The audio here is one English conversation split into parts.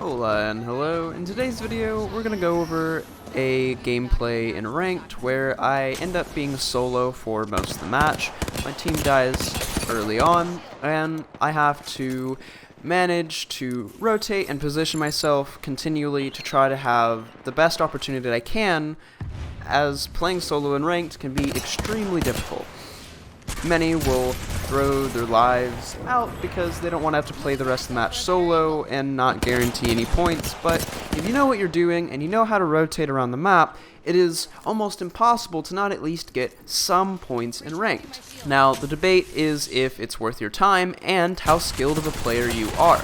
Hola and hello. In today's video, we're going to go over a gameplay in Ranked where I end up being solo for most of the match. My team dies early on, and I have to manage to rotate and position myself continually to try to have the best opportunity that I can, as playing solo in Ranked can be extremely difficult. Many will throw their lives out because they don't want to have to play the rest of the match solo and not guarantee any points, but if you know what you're doing and you know how to rotate around the map, it is almost impossible to not at least get some points in Ranked. Now, the debate is if it's worth your time and how skilled of a player you are.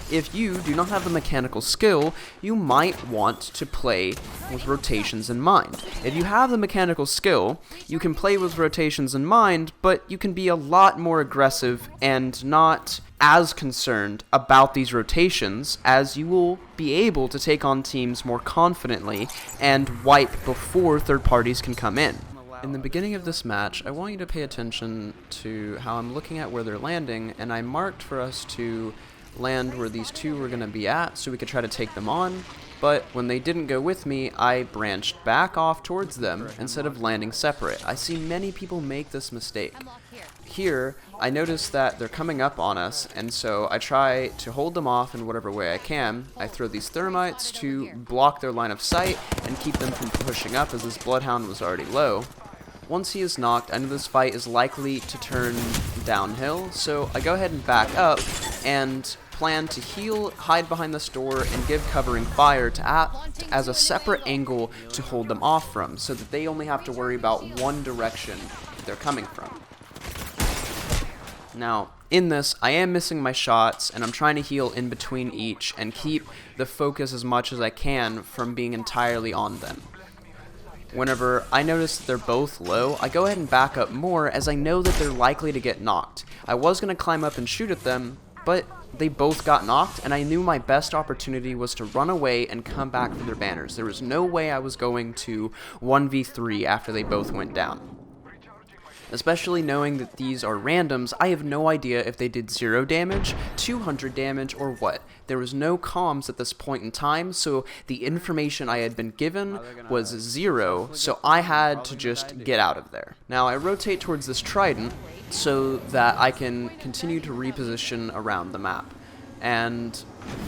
If you do not have the mechanical skill, you might want to play with rotations in mind. If you have the mechanical skill, you can play with rotations in mind, but you can be a lot more aggressive and not as concerned about these rotations, as you will be able to take on teams more confidently and wipe before third parties can come in. In the beginning of this match, I want you to pay attention to how I'm looking at where they're landing, and I marked for us to land where these two were going to be at so we could try to take them on, but when they didn't go with me, I branched back off towards them instead of landing separate. I see many people make this mistake. Here, I notice that they're coming up on us, and so I try to hold them off in whatever way I can. I throw these thermites to block their line of sight and keep them from pushing up, as this bloodhound was already low. Once he is knocked, I know this fight is likely to turn downhill, so I go ahead and back up and plan to heal, hide behind this door, and give covering fire to act as a separate angle to hold them off from, so that they only have to worry about one direction they're coming from. Now, in this, I am missing my shots, and I'm trying to heal in between each and keep the focus as much as I can from being entirely on them. Whenever I notice that they're both low, I go ahead and back up more, as I know that they're likely to get knocked. I was going to climb up and shoot at them, but they both got knocked, and I knew my best opportunity was to run away and come back for their banners. There was no way I was going to 1v3 after they both went down. Especially knowing that these are randoms, I have no idea if they did 0 damage, 200 damage, or what. There was no comms at this point in time, so the information I had been given was 0, so I had to just get out of there. Now I rotate towards this trident so that I can continue to reposition around the map. And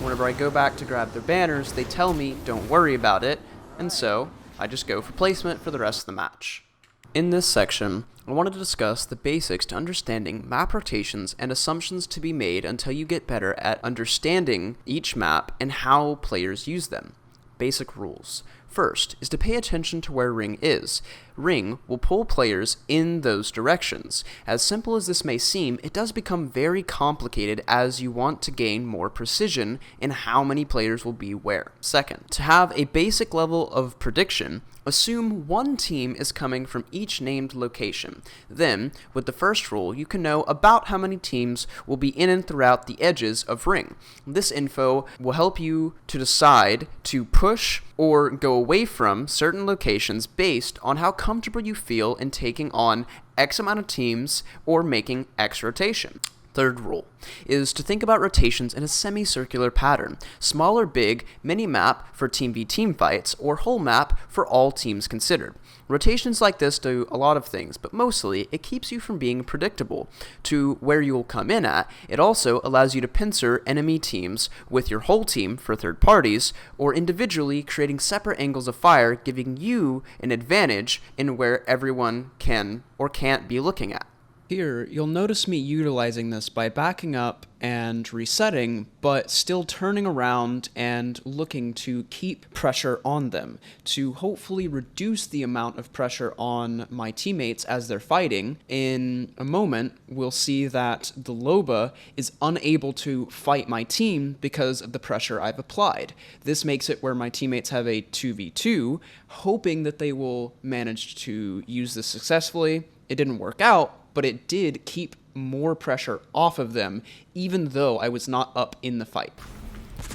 whenever I go back to grab their banners, they tell me don't worry about it, and so I just go for placement for the rest of the match. In this section, I wanted to discuss the basics to understanding map rotations and assumptions to be made until you get better at understanding each map and how players use them. Basic rules. First is to pay attention to where ring is. Ring will pull players in those directions. As simple as this may seem, it does become very complicated as you want to gain more precision in how many players will be where. Second, to have a basic level of prediction, assume one team is coming from each named location. Then, with the first rule, you can know about how many teams will be in and throughout the edges of ring. This info will help you to decide to push or go away from certain locations based on how comfortable you feel in taking on X amount of teams or making X rotation. Third rule is to think about rotations in a semicircular pattern. Small or big, mini map for team v team fights, or whole map for all teams considered. Rotations like this do a lot of things, but mostly it keeps you from being predictable to where you will come in at. It also allows you to pincer enemy teams with your whole team for third parties, or individually creating separate angles of fire, giving you an advantage in where everyone can or can't be looking at. Here, you'll notice me utilizing this by backing up and resetting, but still turning around and looking to keep pressure on them, to hopefully reduce the amount of pressure on my teammates as they're fighting. In a moment, we'll see that the Loba is unable to fight my team because of the pressure I've applied. This makes it where my teammates have a 2v2, hoping that they will manage to use this successfully. It didn't work out, but it did keep more pressure off of them, even though I was not up in the fight.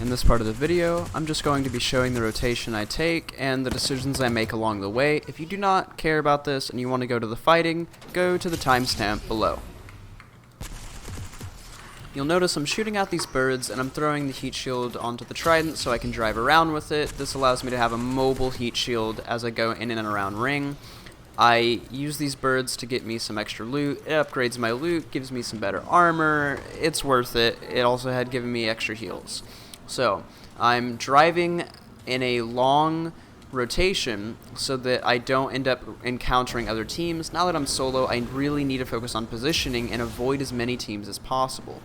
In this part of the video, I'm just going to be showing the rotation I take and the decisions I make along the way. If you do not care about this and you want to go to the fighting, go to the timestamp below. You'll notice I'm shooting out these birds and I'm throwing the heat shield onto the trident so I can drive around with it. This allows me to have a mobile heat shield as I go in and around ring. I use these birds to get me some extra loot. It upgrades my loot, gives me some better armor. It's worth it. It also had given me extra heals. So I'm driving in a long rotation so that I don't end up encountering other teams. Now that I'm solo, I really need to focus on positioning and avoid as many teams as possible.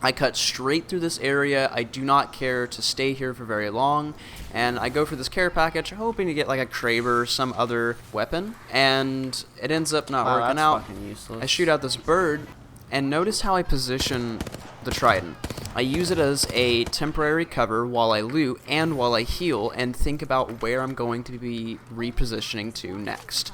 I cut straight through this area. I do not care to stay here for very long, and I go for this care package hoping to get like a Kraber or some other weapon, and it ends up not working out. I shoot out this bird, and notice how I position the trident. I use it as a temporary cover while I loot and while I heal and think about where I'm going to be repositioning to next.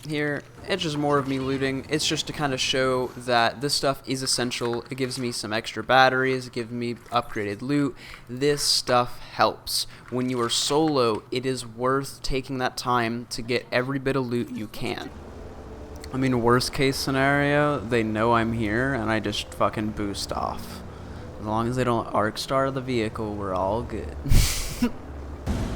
Here, it's just more of me looting. It's just to kind of show that this stuff is essential. It gives me some extra batteries, it gives me upgraded loot. This stuff helps. When you are solo, it is worth taking that time to get every bit of loot you can. I mean, worst case scenario, they know I'm here and I just fucking boost off. As long as they don't arc star the vehicle, we're all good.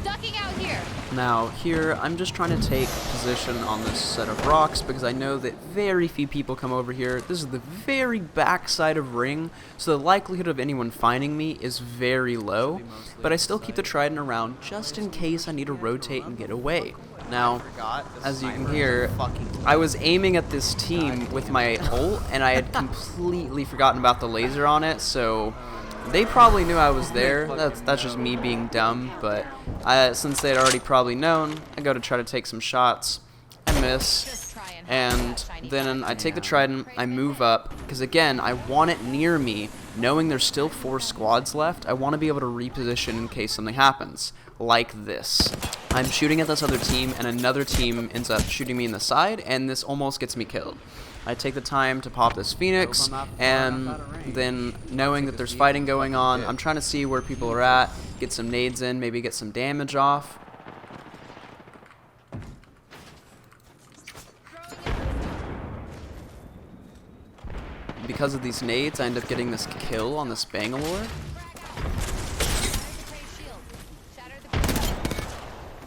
Ducking out here. Now, here, I'm just trying to take position on this set of rocks because I know that very few people come over here. This is the very back side of ring, so the likelihood of anyone finding me is very low, but I still keep the trident around just in case I need to rotate and get away. Now, as you can hear, I was aiming at this team with my ult, and I had completely forgotten about the laser on it, so they probably knew I was there. That's just me being dumb, but since they had already probably known, I go to try to take some shots. I miss, and then I take the trident, I move up, because again, I want it near me, knowing there's still 4 squads left. I want to be able to reposition in case something happens, like this. I'm shooting at this other team, and another team ends up shooting me in the side, and this almost gets me killed. I take the time to pop this Phoenix, and then knowing that there's fighting going on, I'm trying to see where people are at, get some nades in, maybe get some damage off. Because of these nades, I end up getting this kill on this Bangalore.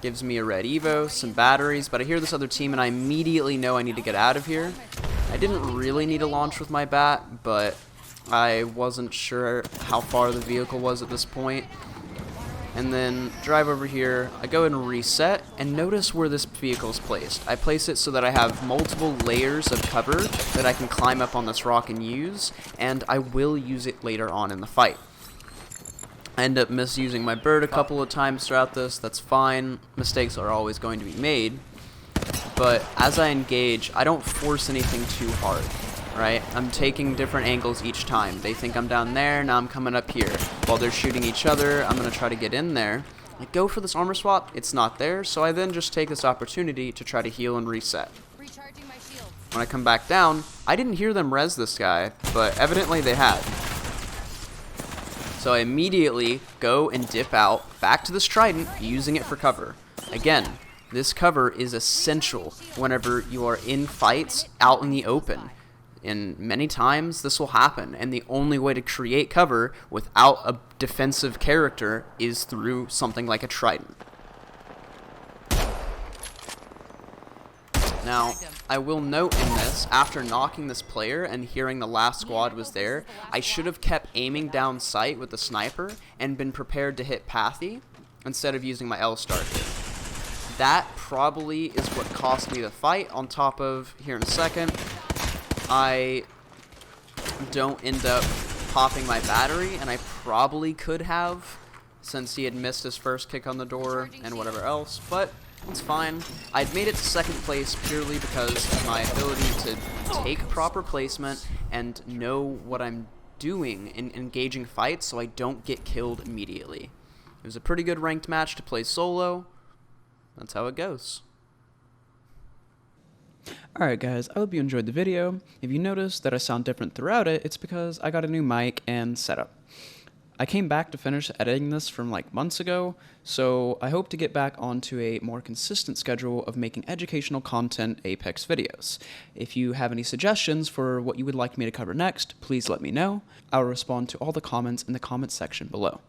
Gives me a red Evo, some batteries, but I hear this other team and I immediately know I need to get out of here. I didn't really need to launch with my bat, but I wasn't sure how far the vehicle was at this point. And then drive over here, I go and reset, and notice where this vehicle is placed. I place it so that I have multiple layers of cover that I can climb up on this rock and use, and I will use it later on in the fight. I end up misusing my bird a couple of times throughout this. That's fine. Mistakes are always going to be made. But as I engage, I don't force anything too hard, right? I'm taking different angles each time. They think I'm down there, now I'm coming up here. While they're shooting each other, I'm going to try to get in there. I go for this armor swap, it's not there, so I then just take this opportunity to try to heal and reset. When I come back down, I didn't hear them res this guy, but evidently they had. So I immediately go and dip out back to this trident, using it for cover. Again, this cover is essential whenever you are in fights out in the open. And many times this will happen, and the only way to create cover without a defensive character is through something like a trident. Now, I will note in this, after knocking this player and hearing the last squad was there, I should have kept aiming down sight with the sniper and been prepared to hit Pathy instead of using my L-Star here. That probably is what cost me the fight, on top of, here in a second, I don't end up popping my battery, and I probably could have, since he had missed his first kick on the door and whatever else, but it's fine. I'd made it to second place purely because of my ability to take proper placement and know what I'm doing in engaging fights so I don't get killed immediately. It was a pretty good ranked match to play solo. That's how it goes. Alright guys, I hope you enjoyed the video. If you notice that I sound different throughout it, it's because I got a new mic and setup. I came back to finish editing this from like months ago, so I hope to get back onto a more consistent schedule of making educational content Apex videos. If you have any suggestions for what you would like me to cover next, please let me know. I'll respond to all the comments in the comments section below.